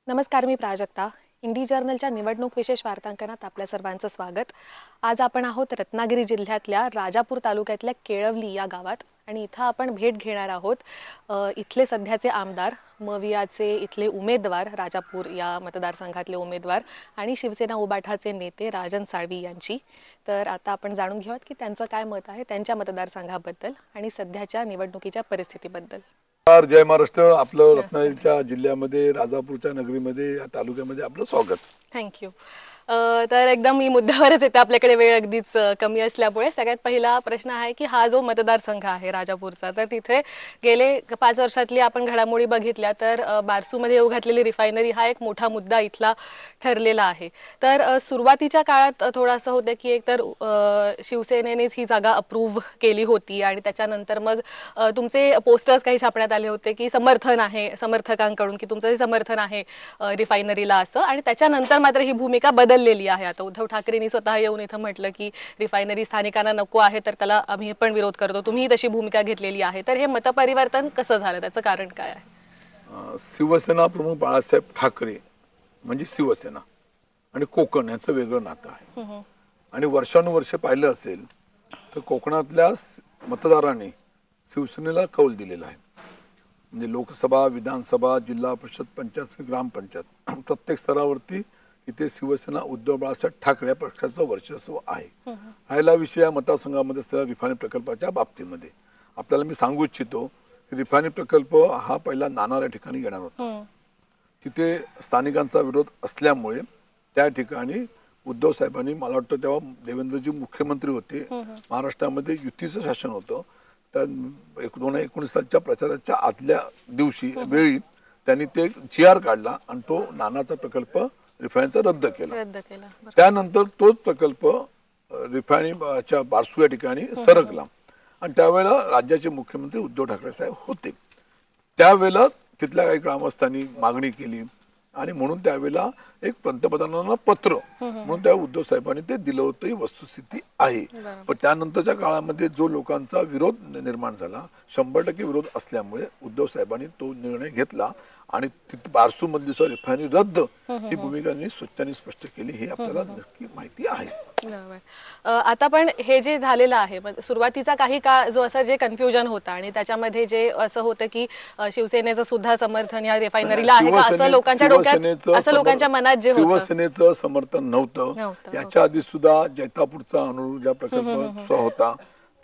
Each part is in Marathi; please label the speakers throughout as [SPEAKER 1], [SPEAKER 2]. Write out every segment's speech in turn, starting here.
[SPEAKER 1] नमस्कार, मी प्राजक्ता. इंडी जर्नलच्या निवडणूक विशेष वार्तांकनात आपल्या सर्वांचं स्वागत. आज आपण आहोत रत्नागिरी जिल्ह्यातल्या राजापूर तालुक्यातल्या केळवली या गावात आणि इथं आपण भेट घेणार आहोत इथले सध्याचे आमदार, मवियाचे इथले उमेदवार, राजापूर या मतदारसंघातले उमेदवार आणि शिवसेना उबाठाचे नेते राजन साळवी यांची. तर आता आपण जाणून घेऊयात की त्यांचं काय मत आहे त्यांच्या मतदारसंघाबद्दल आणि सध्याच्या निवडणुकीच्या परिस्थितीबद्दल.
[SPEAKER 2] जय महाराष्ट्र. आपलं रत्नागिरीच्या जिल्ह्यामध्ये राजापूरच्या नगरीमध्ये या तालुक्यामध्ये आपलं स्वागत.
[SPEAKER 1] थँक्यू. तर एकदम मी मुद्द्यावरच येते, आपल्याकडे वेळ अगदीच कमी असल्यामुळे. सगळ्यात पहिला प्रश्न आहे की हा जो मतदारसंघ आहे राजापूरचा, तर तिथे गेले 5 वर्षातली आपण घडामोडी बघितल्या तर बारसूमध्ये येऊ घातलेली रिफायनरी हा एक मोठा मुद्दा इथला ठरलेला आहे. तर सुरुवातीच्या काळात थोडं असं होतं की एकतर शिवसेनेनेच ही जागा अप्रूव्ह केली होती आणि त्याच्यानंतर मग तुमचे पोस्टर्स काही छापण्यात आले होते की समर्थन आहे समर्थकांकडून, की तुमचं जे समर्थन आहे रिफायनरीला असं. आणि त्याच्यानंतर मात्र ही भूमिका बदललेली आहे. आता उद्धव ठाकरेंनी स्वतः येऊन इथं म्हटलं की रिफायनरी स्थानिकांना नको आहे, तर त्याला आम्ही पण विरोध करतो. तुम्ही तशी भूमिका घेतलेली आहे. तर हे मतपरिवर्तन कसं झालं, त्याचं कारण काय आहे?
[SPEAKER 2] शिवसेना प्रमुख बाळासाहेब ठाकरे म्हणजे शिवसेना आणि कोकण याचं वेगळं नातं आहे. आणि वर्षानुवर्ष पाहिलं असेल तर कोकणातल्या मतदारांनी शिवसेनेला कौल दिलेला आहे. म्हणजे लोकसभा, विधानसभा, जिल्हा परिषद, पंचायत, ग्रामपंचायत प्रत्येक स्तरावरती इथे शिवसेना उद्धव बाळासाहेब ठाकरे पक्षाचं वर्चस्व आहे. राहिला विषय या मतदारसंघामध्ये असलेल्या रिफायनरी प्रकल्पाच्या बाबतीमध्ये आपल्याला मी सांगू इच्छितो की रिफायनरी प्रकल्प हा पहिला नाणार या ठिकाणी येणार होता. तिथे स्थानिकांचा विरोध असल्यामुळे त्या ठिकाणी उद्धव साहेबांनी, मला वाटतं तेव्हा देवेंद्रजी मुख्यमंत्री होते, महाराष्ट्रामध्ये युतीचं शासन होतं, तर 2019 सालच्या प्रचाराच्या आदल्या दिवशी वेळी त्यांनी ते GR काढला आणि तो नानाचा प्रकल्प रिफायनरीचा रद्द केला. त्यानंतर तोच प्रकल्प रिफायनरीच्या बारसू या ठिकाणी सरकला आणि त्यावेळेला राज्याचे मुख्यमंत्री उद्धव ठाकरे साहेब होते. त्यावेळेला तिथल्या काही ग्रामस्थांनी मागणी केली आणि म्हणून त्यावेळेला एक पंतप्रधानांना पत्र म्हणून त्या उद्धव साहेबांनी ते दिलं होतं. ही वस्तुस्थिती आहे. पण त्यानंतरच्या काळामध्ये जो लोकांचा विरोध निर्माण झाला, 100% विरोध असल्यामुळे उद्धव साहेबांनी तो निर्णय घेतला आणि बारसू मधली रिफायनरी रद्द ही भूमिका स्वतःने स्पष्ट केली. हे आपल्याला नक्की माहिती आहे.
[SPEAKER 1] बरोबर. आता पण हे जे झालेलं आहे, सुरुवातीचा काही काळ जो असं जे कन्फ्युजन होतं आणि त्याच्यामध्ये जे असं होतं की शिवसेनेचं सुद्धा समर्थन या रिफायनरीला आहे का, असं लोकांच्या डोक्यात, असं लोकांच्या मनात जे होतं.
[SPEAKER 2] शिवसेनेचं समर्थन नव्हतं. याच्या आधी सुद्धा जैतापूरचा अणुऊर्जा प्रकल्प होता,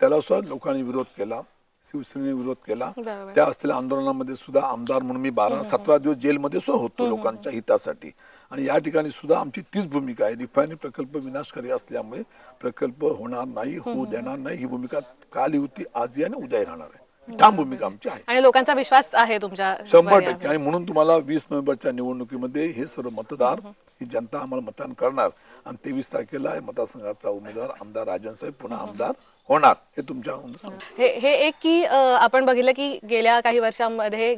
[SPEAKER 2] त्याला सुद्धा लोकांनी विरोध केला, शिवसेनेने विरोध केला. त्या असलेल्या आंदोलनामध्ये सुद्धा आमदार म्हणून मी 17 दिवस जेलमध्ये सुद्धा होतो लोकांच्या हितासाठी. आणि या ठिकाणी सुद्धा आमची तीच भूमिका आहे. रिफायनरी प्रकल्प विनाशकारी असल्यामुळे प्रकल्प होणार नाही, होऊ देणार नाही. ही भूमिका काल होती, आजही आणि उद्याही राहणार आहे. ठाम भूमिका आमची आहे
[SPEAKER 1] आणि लोकांचा विश्वास आहे तुमच्या
[SPEAKER 2] 100%. आणि म्हणून तुम्हाला 20 नोव्हेंबरच्या निवडणुकीमध्ये हे सर्व मतदार, ही जनता आम्हाला मतदान करणार आणि 23 तारखेला मतदारसंघाचा उमेदवार आमदार राजन साहेब पुन्हा आमदार होणार. हे तुमच्या
[SPEAKER 1] हे एक की आपण बघितलं की गेल्या काही वर्षांमध्ये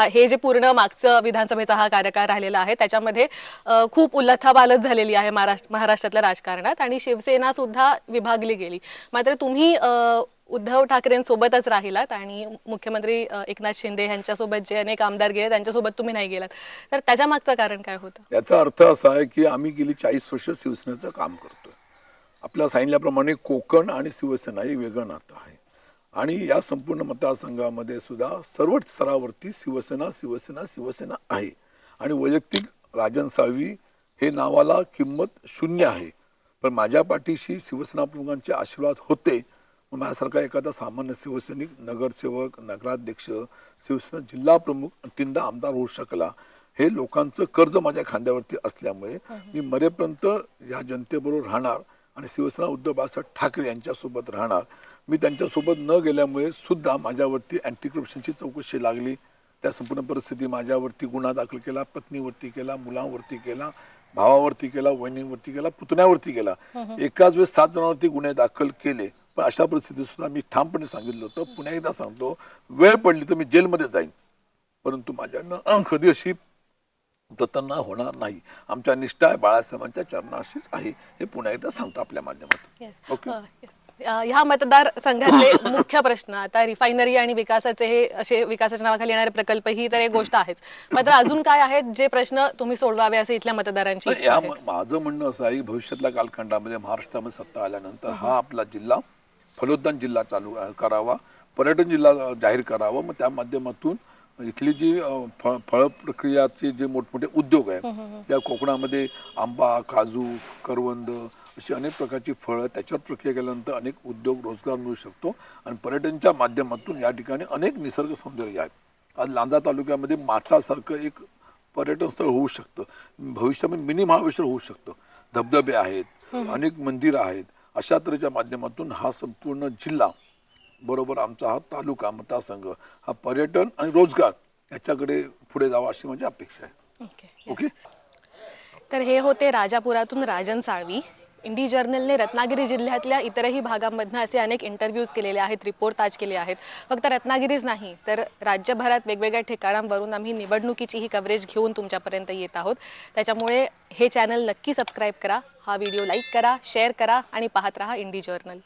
[SPEAKER 1] हे जे पूर्ण मागचं विधानसभेचा हा कार्यकाळ राहिलेला आहे त्याच्यामध्ये खूप उलथापालथ झालेली आहे महाराष्ट्रातल्या राजकारणात आणि शिवसेना सुद्धा विभागली गेली. मात्र तुम्ही उद्धव ठाकरेंसोबतच राहिलात आणि मुख्यमंत्री एकनाथ शिंदे यांच्यासोबत जे अनेक आमदार गेले त्यांच्यासोबत तुम्ही नाही गेलात. तर त्याच्या मागचं कारण काय होतं?
[SPEAKER 2] याचा अर्थ असा आहे की आम्ही गेली 40 वर्ष शिवसेनेचं काम करतोय. आपल्या सांगितल्याप्रमाणे कोकण आणि शिवसेना हे वेगळं नातं आहे आणि या संपूर्ण मतदारसंघामध्ये सुद्धा सर्व स्तरावरती शिवसेना शिवसेना शिवसेना आहे. आणि वैयक्तिक राजन साळवी हे नावाला किंमत शून्य आहे, पण माझ्या पाठीशी शिवसेना प्रमुखांचे आशीर्वाद होते. माझ्यासारखा एखादा सामान्य शिवसैनिक, नगरसेवक, नगराध्यक्ष, शिवसेना जिल्हा प्रमुख 3दा आमदार होऊ शकला. हे लोकांचं कर्ज माझ्या खांद्यावरती असल्यामुळे मी मरेपर्यंत या जनतेबरोबर राहणार आणि शिवसेना उद्धव बाळासाहेब ठाकरे यांच्यासोबत राहणार. मी त्यांच्यासोबत न गेल्यामुळे सुद्धा माझ्यावरती अँटी करप्शनची चौकशी लागली. त्या संपूर्ण परिस्थिती माझ्यावरती गुन्हा दाखल केला, पत्नीवरती केला, मुलांवरती केला, भावावरती केला, वहिनीवरती केला, पुतण्यावरती केला. एकाच वेळेस 7 जणांवरती गुन्हे दाखल केले. पण अशा परिस्थितीत सुद्धा मी ठामपणे सांगितलं होतं, पुन्हा एकदा सांगतो, वेळ पडली तर मी जेलमध्ये जाईन, परंतु माझ्यानं कधी अशी प्रतारणा होणार नाही. आमच्या निष्ठा बाळासाहेबांच्या चरणाशीच आहे. हे पुन्हा एकदा सांगतो आपल्या माध्यमातून.
[SPEAKER 1] ओके. ह्या मतदारसंघातले मुख्य प्रश्न आता रिफायनरी आणि विकासाचे हे असे विकासाच्या नावाखाली येणारे प्रकल्प ही तर एक गोष्ट आहेच, मात्र अजून काय आहेत जे प्रश्न तुम्ही सोडवावे असे इथल्या मतदारांची इच्छा आहे?
[SPEAKER 2] माझं म्हणणं असं आहे की भविष्यातल्या कालखंडामध्ये महाराष्ट्रामध्ये सत्ता आल्यानंतर हा आपला जिल्हा फलोद्यान जिल्हा चालू करावा, पर्यटन जिल्हा जाहीर करावा. मग त्या माध्यमातून इथली जी फळ प्रक्रियाचे जे मोठमोठे उद्योग आहेत या कोकणामध्ये आंबा, काजू, करवंद अशी अनेक प्रकारची फळं त्याच्यावर प्रक्रिया केल्यानंतर अनेक उद्योग रोजगार मिळू शकतो. आणि पर्यटनच्या माध्यमातून या ठिकाणी अनेक निसर्ग सौंदर्य आहे. आज लांजा तालुक्यामध्ये माचासारखं एक पर्यटन स्थळ होऊ शकतं, भविष्यामध्ये मिनी महाबळेश्वर होऊ शकतं. धबधबे आहेत, अनेक मंदिरं आहेत. अशा तऱ्हेच्या माध्यमातून हा संपूर्ण जिल्हा बरोबर आमचा हा तालुका मतदारसंघ हा पर्यटन आणि रोजगार याच्याकडे पुढे जावा अशी माझी अपेक्षा आहे. ओके.
[SPEAKER 1] तर हे होते राजापुरातून राजन साळवी. इंडी जर्नलने रत्नागिरी जिल्ह्यातल्या इतरही भागांमधनं असे अनेक इंटरव्ह्यूज केलेले आहेत, रिपोर्ट ताज केले आहेत. फक्त रत्नागिरीच नाही तर राज्यभरात वेगवेगळ्या ठिकाणांवरून आम्ही निवडणुकीचीही कव्हरेज घेऊन तुमच्यापर्यंत येत आहोत. त्याच्यामुळे हे चॅनल नक्की सबस्क्राईब करा, हा व्हिडिओ लाईक करा, शेअर करा आणि पाहत रहा इंडी जर्नल.